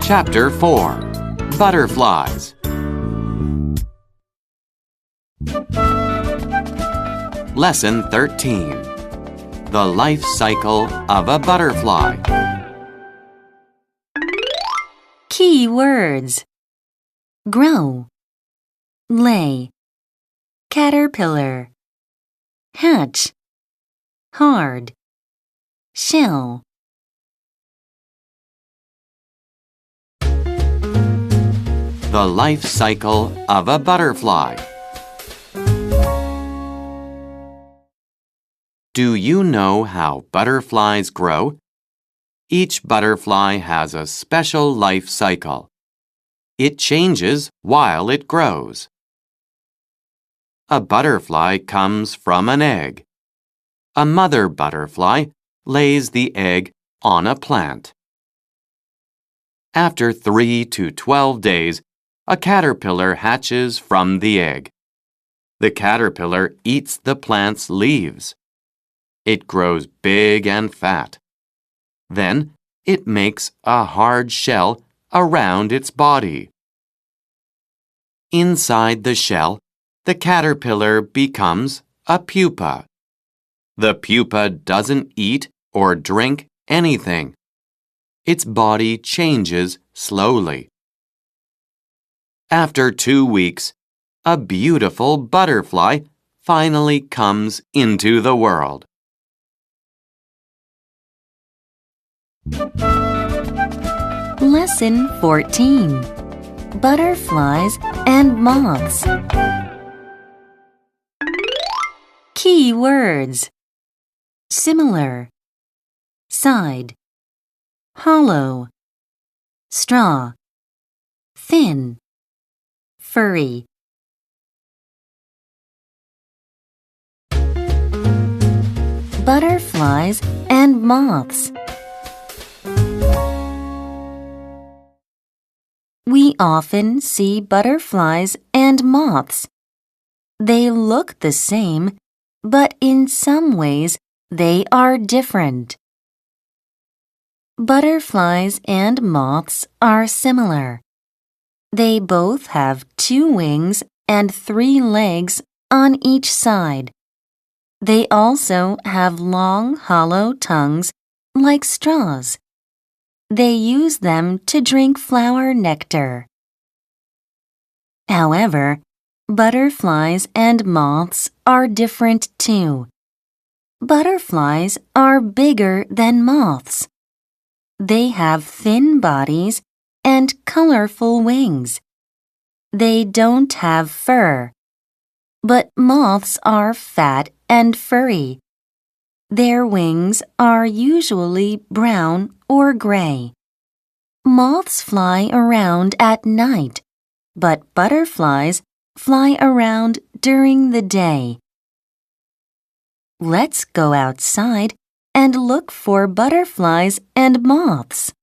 Chapter 4 Butterflies. Lesson 13 The Life Cycle of a Butterfly. Key words: grow, lay, caterpillar, hatch, hard, shell. The life cycle of a butterfly. Do you know how butterflies grow? Each butterfly has a special life cycle. It changes while it grows. A butterfly comes from an egg. A mother butterfly lays the egg on a plant. After 3 to 12 days, a caterpillar hatches from the egg. The caterpillar eats the plant's leaves. It grows big and fat. Then it makes a hard shell around its body. Inside the shell, the caterpillar becomes a pupa. The pupa doesn't eat or drink anything. Its body changes slowly. After 2 weeks, a beautiful butterfly finally comes into the world. Lesson 14 Butterflies and Moths. Key words: similar, side, hollow, straw, thin, furry. Butterflies and moths. We often see butterflies and moths. They look the same, but in some ways they are different. Butterflies and moths are similar. They both have 2 wings and 3 legs on each side. They also have long, hollow tongues like straws. They use them to drink flower nectar. However, butterflies and moths are different too. Butterflies are bigger than moths. They have thin bodies and colorful wings. They don't have fur. But moths are fat and furry. Their wings are usually brown or gray. Moths fly around at night, but butterflies fly around during the day. Let's go outside and look for butterflies and moths.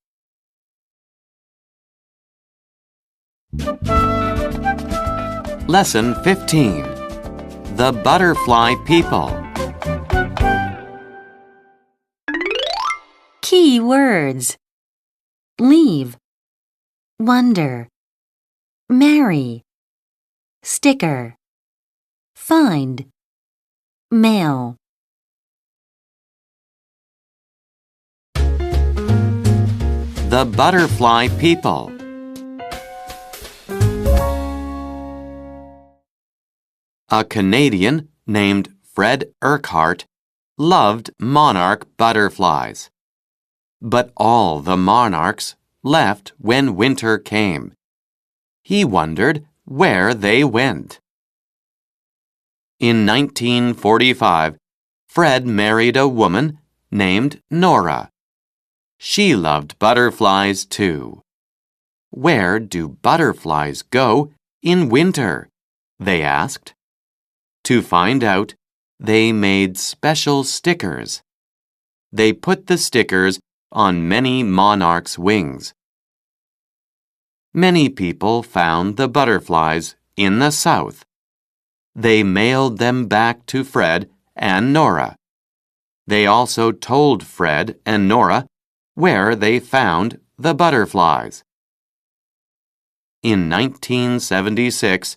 Lesson 15 The Butterfly People. Key words: leave, wonder, marry, sticker, find, mail. The Butterfly People. A Canadian named Fred Urquhart loved monarch butterflies. But all the monarchs left when winter came. He wondered where they went. In 1945, Fred married a woman named Nora. She loved butterflies too. Where do butterflies go in winter? They asked. To find out, they made special stickers. They put the stickers on many monarchs' wings. Many people found the butterflies in the south. They mailed them back to Fred and Nora. They also told Fred and Nora where they found the butterflies. in 1976,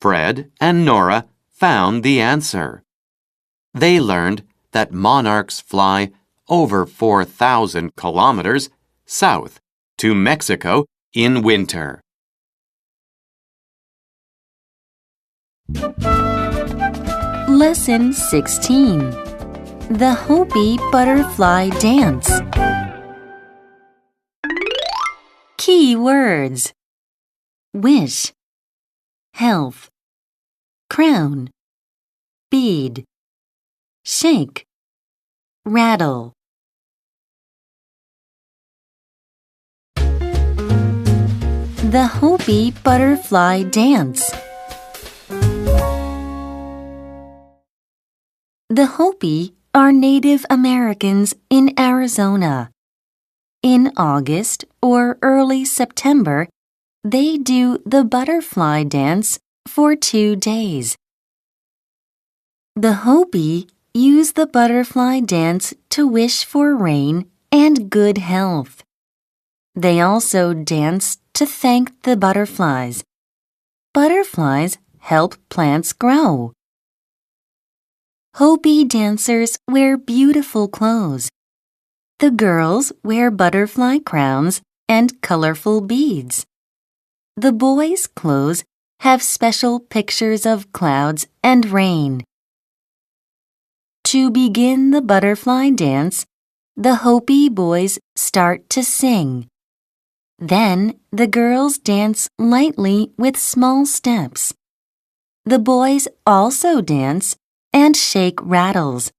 Fred and Nora found the answer. They learned that monarchs fly over 4,000 kilometers south to Mexico in winter. Lesson 16. The Hopi Butterfly Dance. Key words: wish, health, crown, bead, shake, rattle. The Hopi Butterfly Dance. The Hopi are Native Americans in Arizona. In August or early September, they do the butterfly dance for 2 days. The Hopi use the butterfly dance to wish for rain and good health. They also dance to thank the butterflies. Butterflies help plants grow. Hopi dancers wear beautiful clothes. The girls wear butterfly crowns and colorful beads. The boys' clothes have special pictures of clouds and rain. To begin the butterfly dance, the Hopi boys start to sing. Then the girls dance lightly with small steps. The boys also dance and shake rattles.